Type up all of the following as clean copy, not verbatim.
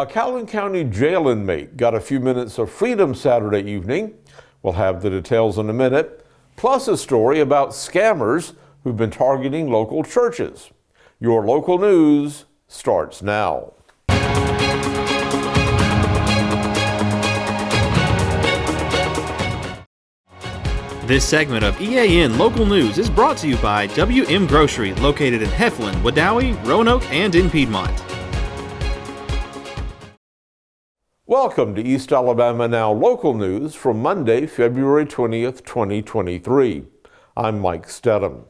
A Calhoun County Jail inmate got a few minutes of freedom Saturday evening. We'll have the details in a minute, plus a story about scammers who've been targeting local churches. Your local news starts now. This segment of EAN Local News is brought to you by WM Grocery, located in Heflin, Wadowee, Roanoke, and in Piedmont. Welcome to East Alabama Now Local News for Monday, February 20th, 2023. I'm Mike Stedham.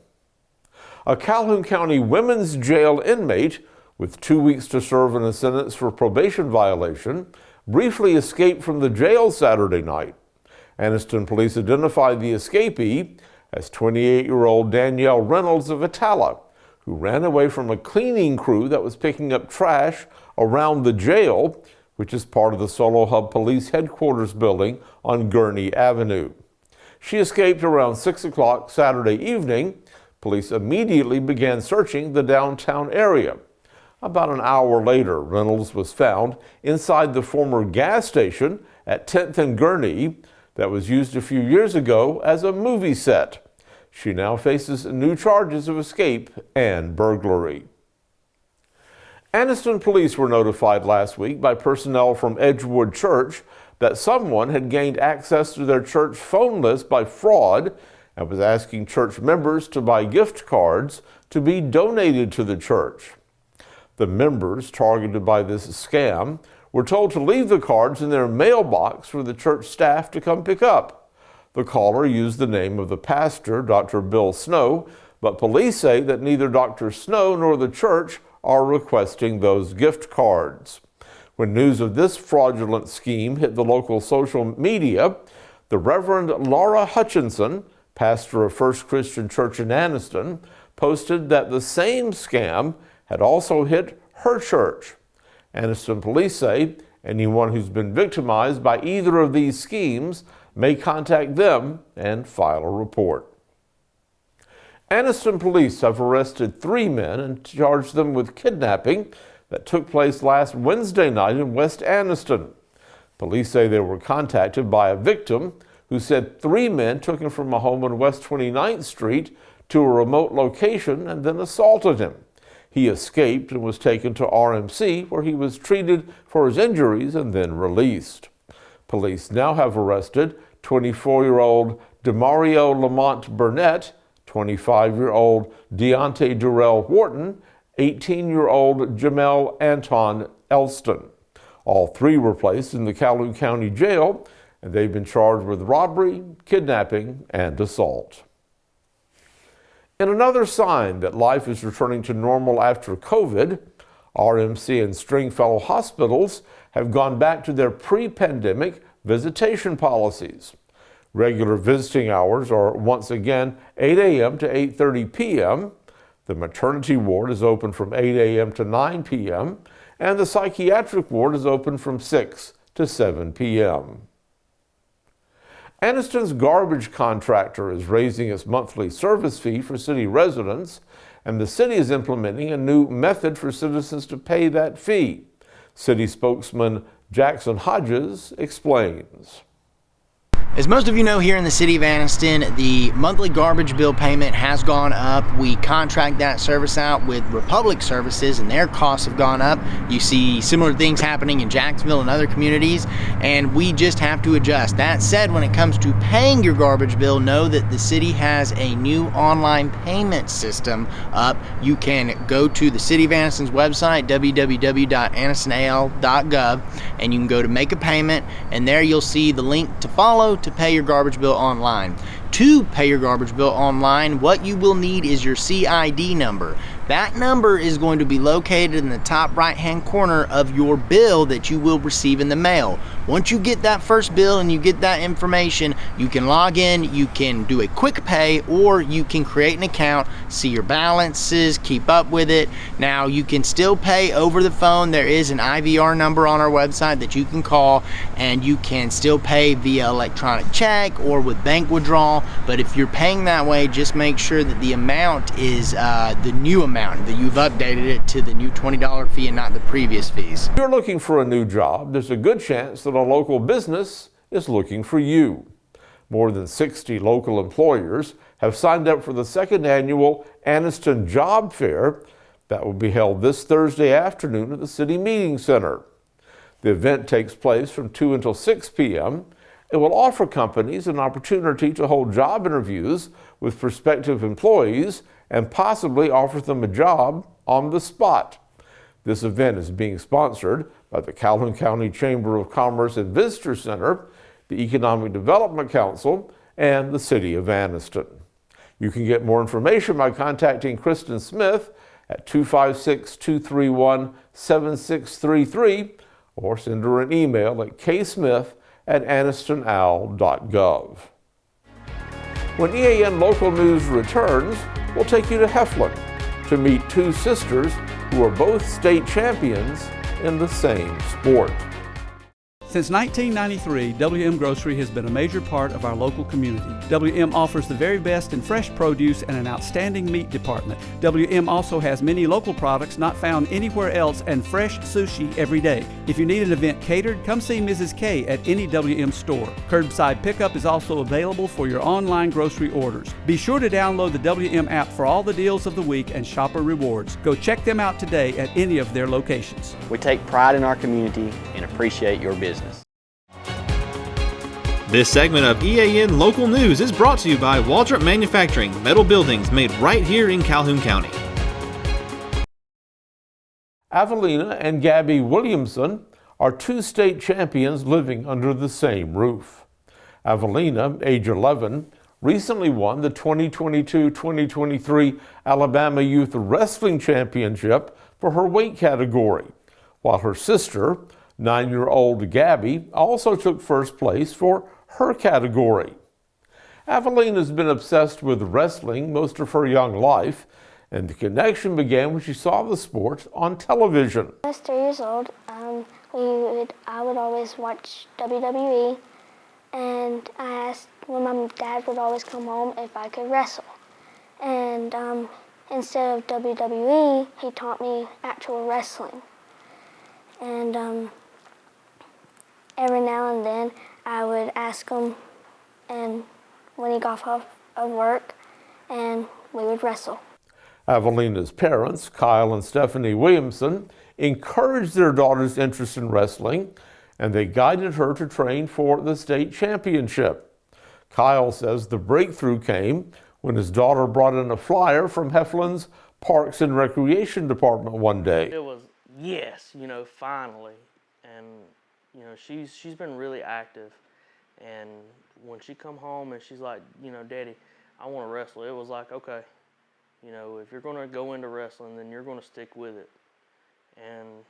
A Calhoun County women's jail inmate with 2 weeks to serve in a sentence for probation violation briefly escaped from the jail Saturday night. Anniston police identified the escapee as 28-year-old Danielle Reynolds of Atala, who ran away from a cleaning crew that was picking up trash around the jail, which is part of the Solo Hub Police Headquarters building on Gurney Avenue. She escaped around 6 o'clock Saturday evening. Police immediately began searching the downtown area. About an hour later, Reynolds was found inside the former gas station at 10th and Gurney that was used a few years ago as a movie set. She now faces new charges of escape and burglary. Anniston police were notified last week by personnel from Edgewood Church that someone had gained access to their church phone list by fraud and was asking church members to buy gift cards to be donated to the church. The members targeted by this scam were told to leave the cards in their mailbox for the church staff to come pick up. The caller used the name of the pastor, Dr. Bill Snow, but police say that neither Dr. Snow nor the church are requesting those gift cards. When news of this fraudulent scheme hit the local social media, the Reverend Laura Hutchinson, pastor of First Christian Church in Anniston, posted that the same scam had also hit her church. Anniston police say anyone who's been victimized by either of these schemes may contact them and file a report. Anniston police have arrested 3 men and charged them with kidnapping that took place last Wednesday night in West Anniston. Police say they were contacted by a victim who said 3 men took him from a home on West 29th Street to a remote location and then assaulted him. He escaped and was taken to RMC, where he was treated for his injuries and then released. Police now have arrested 24-year-old Demario Lamont Burnett, 25-year-old Deontay Durrell Wharton, 18-year-old Jamel Anton Elston. All 3 were placed in the Calhoun County Jail, and they've been charged with robbery, kidnapping, and assault. In another sign that life is returning to normal after COVID, RMC and Stringfellow hospitals have gone back to their pre-pandemic visitation policies. Regular visiting hours are once again 8 a.m. to 8:30 p.m. The maternity ward is open from 8 a.m. to 9 p.m. and the psychiatric ward is open from 6 to 7 p.m. Anniston's garbage contractor is raising its monthly service fee for city residents, and the city is implementing a new method for citizens to pay that fee. City spokesman Jackson Hodges explains. As most of you know, here in the city of Anniston, the monthly garbage bill payment has gone up. We contract that service out with Republic Services, and their costs have gone up. You see similar things happening in Jacksonville and other communities, and we just have to adjust. That said, when it comes to paying your garbage bill, know that the city has a new online payment system up. You can go to the City of Anniston's website, www.annistonal.gov, and you can go to make a payment, and there you'll see the link to follow to pay your garbage bill online. To pay your garbage bill online, what you will need is your CID number. That number is going to be located in the top right-hand corner of your bill that you will receive in the mail. Once you get that first bill and you get that information, you can log in, you can do a quick pay, or you can create an account, see your balances, keep up with it. Now, you can still pay over the phone. There is an IVR number on our website that you can call, and you can still pay via electronic check or with bank withdrawal. well. But if you're paying that way, just make sure that the amount is the new amount, that you've updated it to the new $20 fee and not the previous fees. If you're looking for a new job, there's a good chance that a local business is looking for you. More than 60 local employers have signed up for the second annual Anniston Job Fair that will be held this Thursday afternoon at the City Meeting Center. The event takes place from 2 until 6 p.m. It will offer companies an opportunity to hold job interviews with prospective employees and possibly offer them a job on the spot. This event is being sponsored by the Calhoun County Chamber of Commerce and Visitor Center, the Economic Development Council, and the City of Anniston. You can get more information by contacting Kristen Smith at 256-231-7633 or send her an email at ksmith@annistonal.gov. When EAN Local News returns, we'll take you to Heflin to meet two sisters who are both state champions in the same sport. Since 1993, WM Grocery has been a major part of our local community. WM offers the very best in fresh produce and an outstanding meat department. WM also has many local products not found anywhere else and fresh sushi every day. If you need an event catered, come see Mrs. K at any WM store. Curbside pickup is also available for your online grocery orders. Be sure to download the WM app for all the deals of the week and shopper rewards. Go check them out today at any of their locations. We take pride in our community and appreciate your business. This segment of EAN Local News is brought to you by Waldrop Manufacturing, metal buildings made right here in Calhoun County. Evelina and Gabby Williamson are two state champions living under the same roof. Evelina, age 11, recently won the 2022-2023 Alabama Youth Wrestling Championship for her weight category, while her sister, 9-year-old Gabby, also took first place for her category. Evelina has been obsessed with wrestling most of her young life, and the connection began when she saw the sport on television. When I was 3 years old, I would always watch WWE, and I asked when my dad would always come home if I could wrestle. And instead of WWE, he taught me actual wrestling. And every now and then, I would ask him, and when he got off of work, and we would wrestle. Evelina's parents, Kyle and Stephanie Williamson, encouraged their daughter's interest in wrestling, and they guided her to train for the state championship. Kyle says the breakthrough came when his daughter brought in a flyer from Heflin's Parks and Recreation Department one day. It was, yes, finally. And she's been really active, and when she come home and she's like, Daddy, I want to wrestle, it was like, okay, if you're going to go into wrestling, then you're going to stick with it. And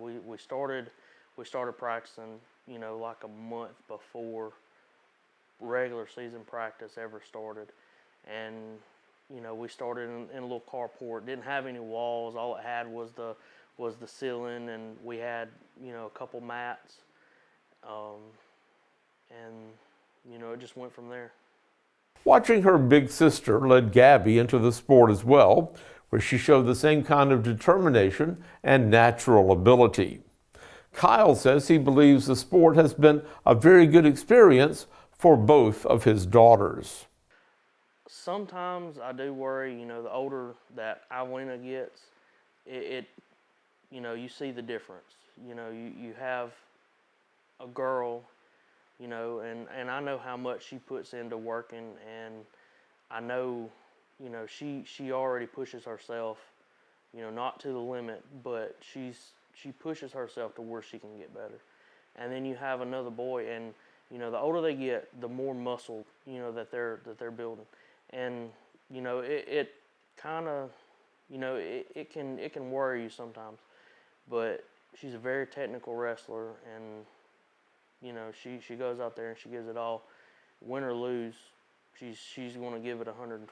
we started practicing like a month before regular season practice ever started. And we started in a little carport. Didn't have any walls. All it had was the ceiling, and we had a couple mats, and it just went from there. Watching her big sister led Gabby into the sport as well, where she showed the same kind of determination and natural ability. Kyle says he believes the sport has been a very good experience for both of his daughters. Sometimes I do worry, the older that Evelina gets, you see the difference. You have a girl, and I know how much she puts into working, and I know, she already pushes herself, not to the limit, but she pushes herself to where she can get better. And then you have another boy, and the older they get, the more muscle, that they're building, and it kind of, it can worry you sometimes. But she's a very technical wrestler, and she goes out there and she gives it all. Win or lose, she's going to give it 120%.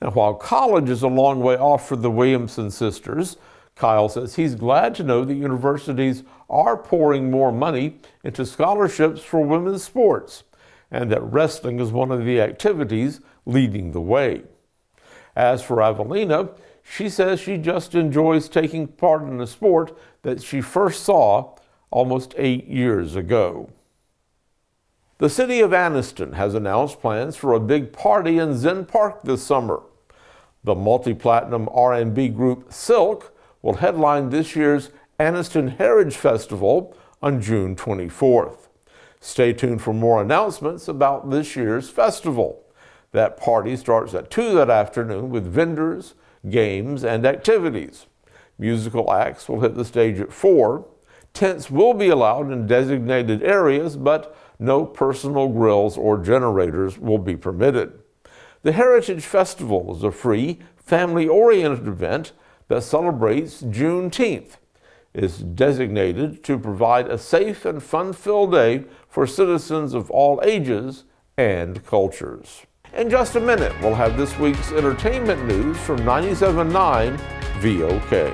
And while college is a long way off for the Williamson sisters, Kyle says he's glad to know that universities are pouring more money into scholarships for women's sports, and that wrestling is one of the activities leading the way. As for Evelina, she says she just enjoys taking part in a sport that she first saw almost 8 years ago. The city of Anniston has announced plans for a big party in Zen Park this summer. The multi-platinum R&B group Silk will headline this year's Anniston Heritage Festival on June 24th. Stay tuned for more announcements about this year's festival. That party starts at 2 that afternoon with vendors, games, and activities. Musical acts will hit the stage at 4. Tents will be allowed in designated areas, but no personal grills or generators will be permitted. The Heritage Festival is a free, family-oriented event that celebrates Juneteenth. It's designated to provide a safe and fun-filled day for citizens of all ages and cultures. In just a minute, we'll have this week's entertainment news from 97.9 VOK.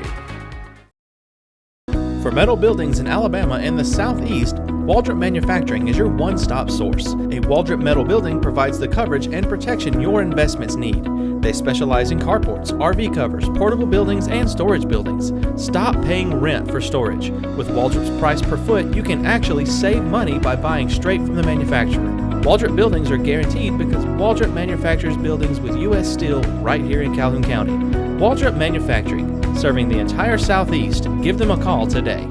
For metal buildings in Alabama and the Southeast, Waldrop Manufacturing is your one-stop source. A Waldrop metal building provides the coverage and protection your investments need. They specialize in carports, RV covers, portable buildings, and storage buildings. Stop paying rent for storage. With Waldrop's price per foot, you can actually save money by buying straight from the manufacturer. Waldrop buildings are guaranteed because Waldrop manufactures buildings with U.S. steel right here in Calhoun County. Waldrop Manufacturing, serving the entire Southeast. Give them a call today.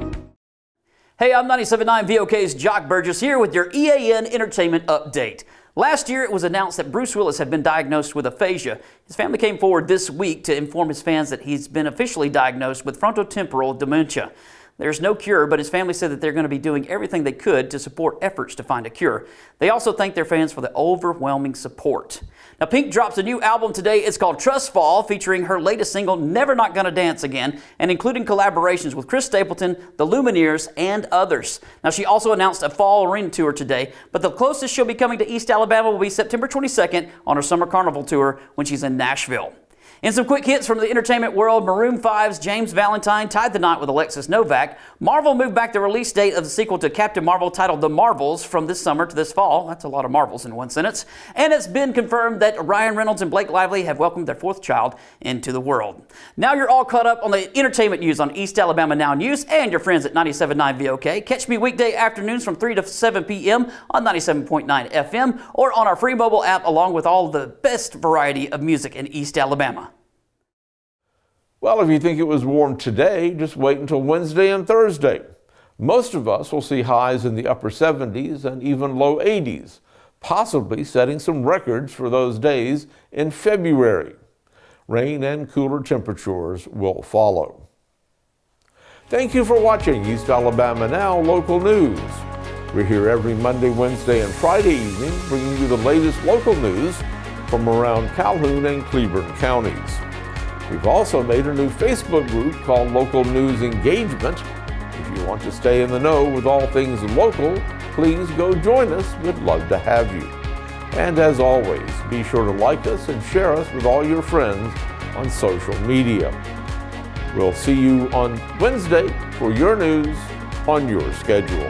Hey, I'm 97.9 VOK's Jock Burgess here with your EAN Entertainment update. Last year, it was announced that Bruce Willis had been diagnosed with aphasia. His family came forward this week to inform his fans that he's been officially diagnosed with frontotemporal dementia. There's no cure, but his family said that they're going to be doing everything they could to support efforts to find a cure. They also thank their fans for the overwhelming support. Now, Pink drops a new album today. It's called Trust Fall, featuring her latest single, Never Not Gonna Dance Again, and including collaborations with Chris Stapleton, the Lumineers, and others. Now, she also announced a fall arena tour today, but the closest she'll be coming to East Alabama will be September 22nd on her Summer Carnival tour when she's in Nashville. In some quick hits from the entertainment world, Maroon 5's James Valentine tied the knot with Alexis Novak. Marvel moved back the release date of the sequel to Captain Marvel titled The Marvels from this summer to this fall. That's a lot of Marvels in one sentence. And it's been confirmed that Ryan Reynolds and Blake Lively have welcomed their 4th child into the world. Now you're all caught up on the entertainment news on East Alabama Now News and your friends at 97.9 VOK. Catch me weekday afternoons from 3 to 7 p.m. on 97.9 FM or on our free mobile app, along with all the best variety of music in East Alabama. Well, if you think it was warm today, just wait until Wednesday and Thursday. Most of us will see highs in the upper 70s and even low 80s, possibly setting some records for those days in February. Rain and cooler temperatures will follow. Thank you for watching East Alabama Now Local News. We're here every Monday, Wednesday, and Friday evening, bringing you the latest local news from around Calhoun and Cleburne counties. We've also made a new Facebook group called Local News Engagement. If you want to stay in the know with all things local, please go join us. We'd love to have you. And as always, be sure to like us and share us with all your friends on social media. We'll see you on Wednesday for your news on your schedule.